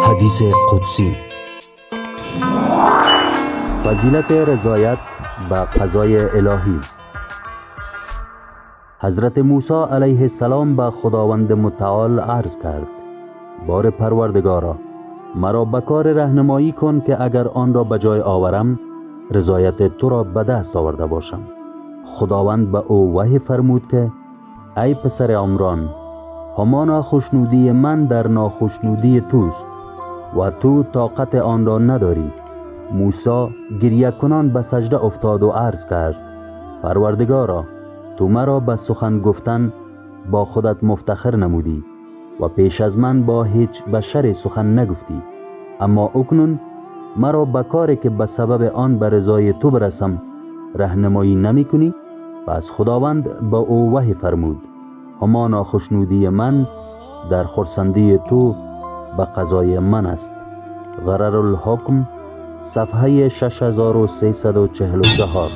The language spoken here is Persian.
حدیث قدسی: فضیلت رضایت به قضای الهی. حضرت موسی علیه السلام به خداوند متعال عرض کرد: بار پروردگارا، مرا به کار رهنمایی کن که اگر آن را به جای آورم رضایت تو را به دست آورده باشم. خداوند به او وحی فرمود که ای پسر عمران، همان خوشنودی من در ناخوشنودی توست و تو طاقت آن را نداری. موسی گریه کنان به سجده افتاد و عرض کرد: پروردگارا، تو مرا به سخن گفتن با خودت مفتخر نمودی و پیش از من با هیچ بشر سخن نگفتی، اما اکنون مرا به کاری که به سبب آن به رضای تو برسم رهنمایی نمی کنی؟ پس خداوند با او وحی فرمود: همان خوشنودی من در خرسندی تو به قضای من است. غرر الحکم، صفحه 6344.